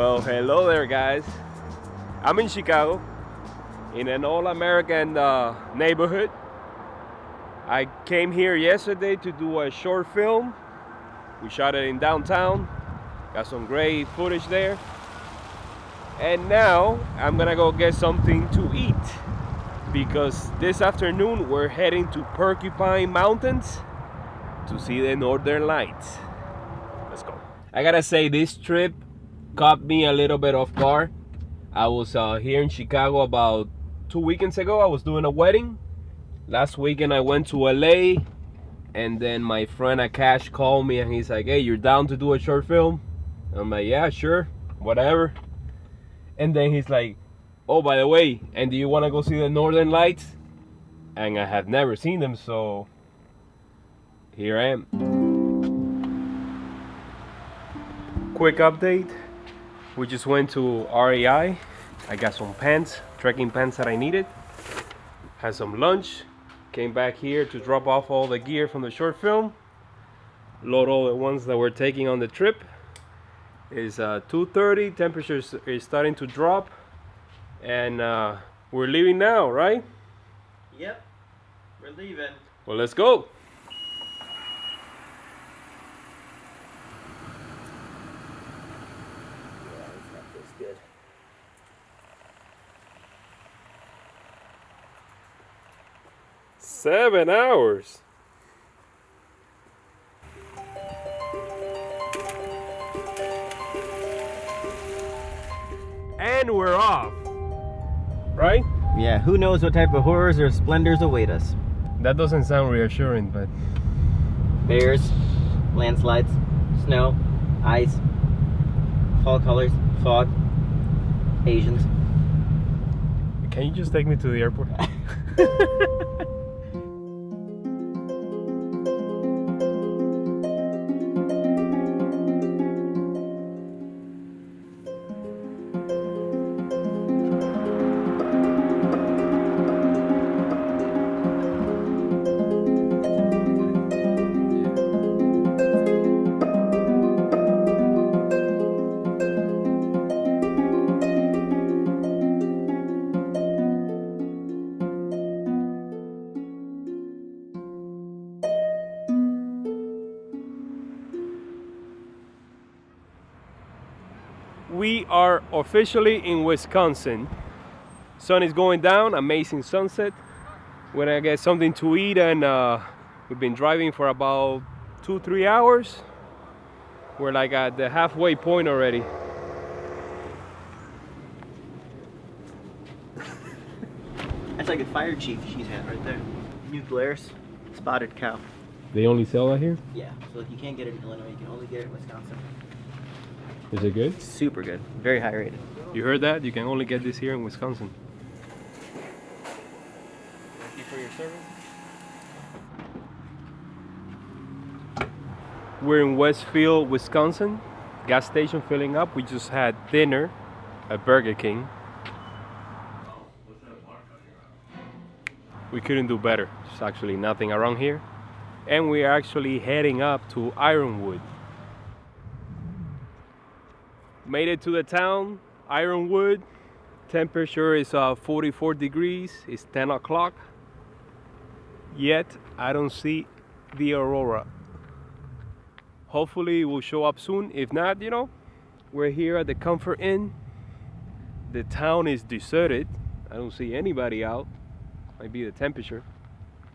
Well, hello there, guys. I'm in Chicago, in an all-American neighborhood. I came here yesterday to do a short film. We shot it in downtown. Got some great footage there. And now I'm gonna go get something to eat because this afternoon we're heading to Porcupine Mountains to see the Northern Lights. Let's go. I gotta say, this trip caught me a little bit off guard. I was here in Chicago about 2 weekends ago. I was doing a wedding. Last weekend I went to LA, and then my friend Akash called me and he's like, hey, you're down to do a short film? I'm like, yeah, sure, whatever. And then he's like, oh, by the way, and do you want to go see the Northern Lights? And I have never seen them, so here I am. Quick update. We just went to REI. I got some pants, trekking pants that I needed. Had some lunch. Came back here to drop off all the gear from the short film. Load all the ones that we're taking on the trip. It's 2:30. Temperature is starting to drop. And we're leaving now, right? Yep, we're leaving. Well, let's go. Good. Seven hours. And we're off. Right? Yeah, who knows what type of horrors or splendors await us. That doesn't sound reassuring, but Bears, landslides, snow, ice, fall colors, fog, Asians. can you just take me to the airport? We are officially in Wisconsin. Sun is going down, amazing sunset. We're gonna get something to eat, and we've been driving for about 2-3 hours. We're like at the halfway point already. That's like a fire chief she's at right there. New Glarus, spotted cow. They only sell that here? Yeah, so if you can't get it in Illinois, you can only get it in Wisconsin. Is it good? Super good, very high rated. You heard that? You can only get this here in Wisconsin. Thank you for your service. We're in Westfield, Wisconsin. Gas station filling up. We just had dinner at Burger King. We couldn't do better. There's actually nothing around here. And we are actually heading up to Ironwood. Made it to the town, Ironwood. Temperature is 44 degrees. It's 10 o'clock. Yet I don't see the aurora. Hopefully it will show up soon. If not, you know, we're here at the Comfort Inn. The town is deserted. I don't see anybody out. Might be the temperature,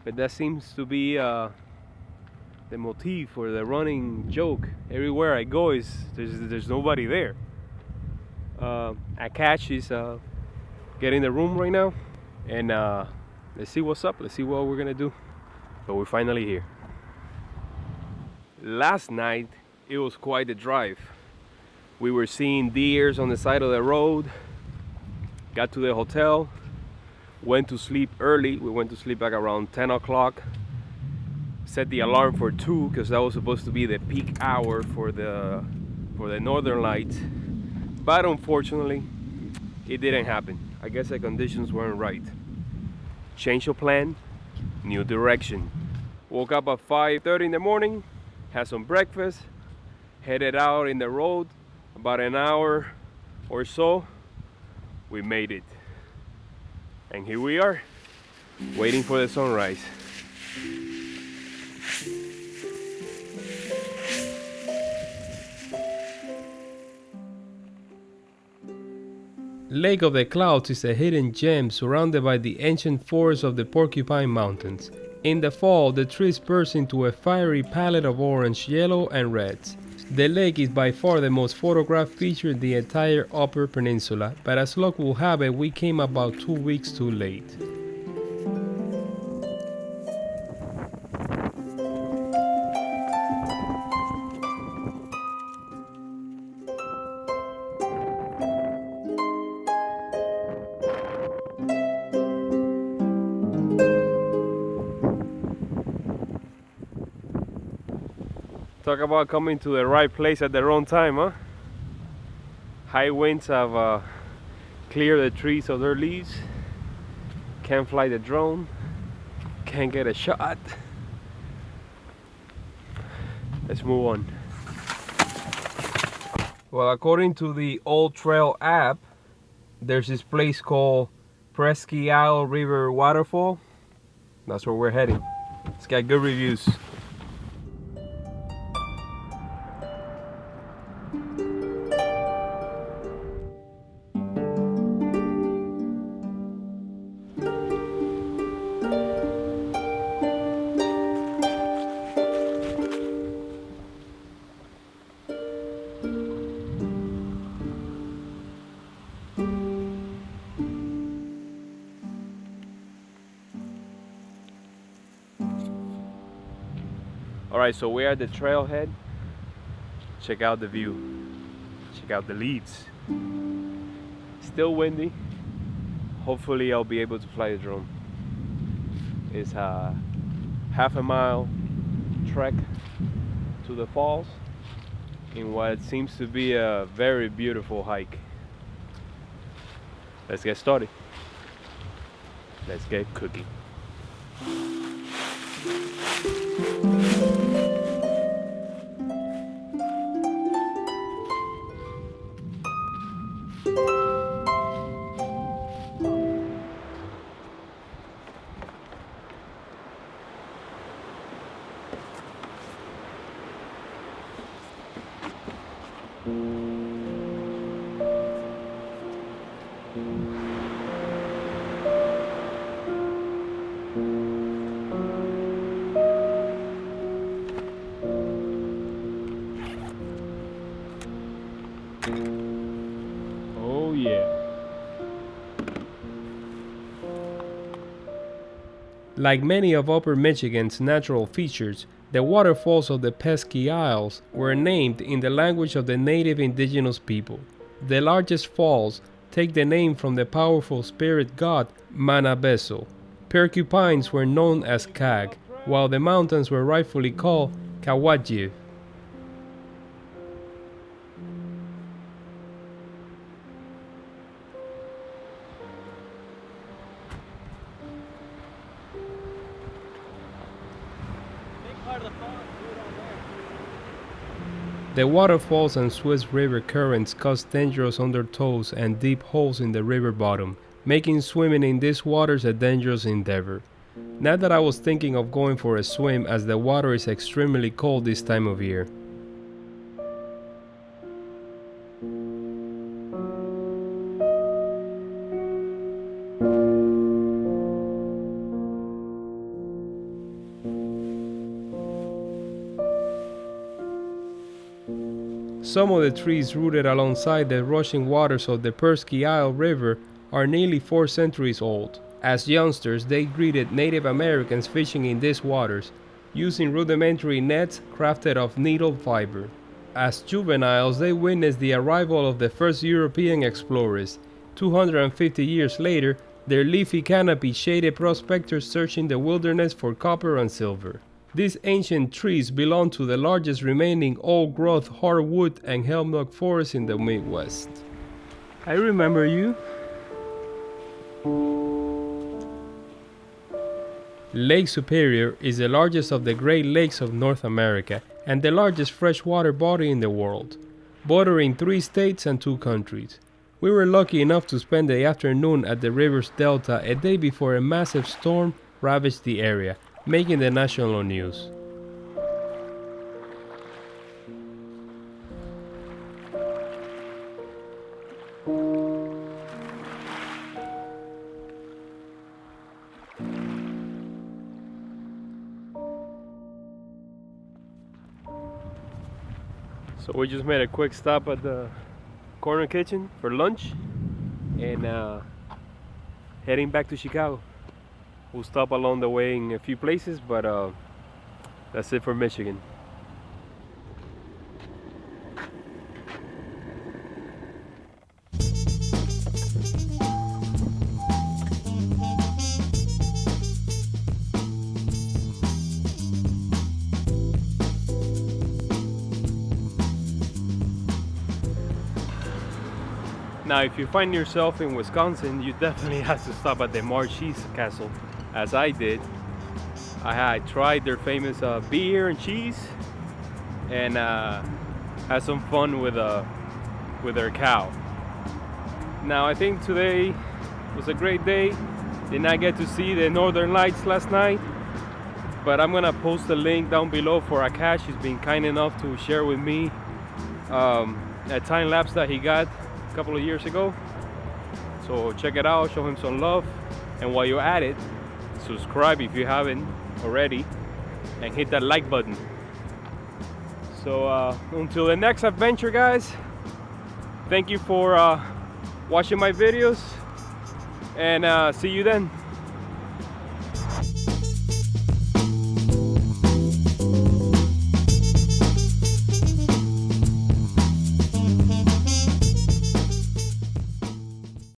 but that seems to be the motif or the running joke. Everywhere I go is there's nobody there. Akash is getting the room right now, and let's see what's up. Let's see what we're gonna do. But we're finally here. Last night it was quite a drive. We were seeing deers on the side of the road. Got to the hotel, went to sleep early. We went to sleep back around 10 o'clock. Set the alarm for 2 because that was supposed to be the peak hour for the Northern Lights. But unfortunately, it didn't happen. I guess the conditions weren't right. Change of plan, new direction. Woke up at 5:30 in the morning, had some breakfast, headed out in the road about an hour or so, we made it. And here we are, waiting for the sunrise. Lake of the Clouds is a hidden gem surrounded by the ancient forests of the Porcupine Mountains. In the fall, the trees burst into a fiery palette of orange, yellow, and reds. The lake is by far the most photographed feature in the entire Upper Peninsula, but as luck will have it, we came about 2 weeks too late. Talk about coming to the right place at the wrong time, huh? High winds have cleared the trees of their leaves. Can't fly the drone. Can't get a shot. Let's move on. Well, according to the Old Trail app, there's this place called Presque Isle River Waterfall. That's where we're heading. It's got good reviews. Alright, so we're at the trailhead. Check out the view. Check out the leaves. Still windy. Hopefully I'll be able to fly the drone. It's a half a mile trek to the falls in what seems to be a very beautiful hike. Let's get started. Let's get cooking. Oh yeah. Like many of Upper Michigan's natural features, the waterfalls of the Presque Isles were named in the language of the native indigenous people. The largest falls take the name from the powerful spirit god Manabeso. Porcupines were known as Kag, while the mountains were rightfully called Kawajiv. The waterfalls and swift river currents cause dangerous undertows and deep holes in the river bottom, making swimming in these waters a dangerous endeavor. Not that I was thinking of going for a swim, as the water is extremely cold this time of year. Some of the trees rooted alongside the rushing waters of the Presque Isle River are nearly 4 centuries old. As youngsters, they greeted Native Americans fishing in these waters, using rudimentary nets crafted of needle fiber. As juveniles, they witnessed the arrival of the first European explorers. 250 years later, their leafy canopy shaded prospectors searching the wilderness for copper and silver. These ancient trees belong to the largest remaining old-growth hardwood and hemlock forests in the Midwest. I remember you. Lake Superior is the largest of the Great Lakes of North America and the largest freshwater body in the world, bordering 3 states and 2 countries. We were lucky enough to spend the afternoon at the river's delta a day before a massive storm ravaged the area, making the national news. So we just made a quick stop at the corner kitchen for lunch and heading back to Chicago. We'll stop along the way in a few places, but that's it for Michigan. Now, if you find yourself in Wisconsin, you definitely have to stop at the Marchese Castle, as I did. I had tried their famous beer and cheese, and had some fun with their cow. Now, I think today was a great day. Did not get to see the Northern Lights last night, but I'm gonna post a link down below for Akash. He's been kind enough to share with me a time lapse that he got a couple of years ago. So check it out, show him some love, and while you're at it, subscribe if you haven't already, and hit that like button. So until the next adventure, guys, thank you for watching my videos, and see you then.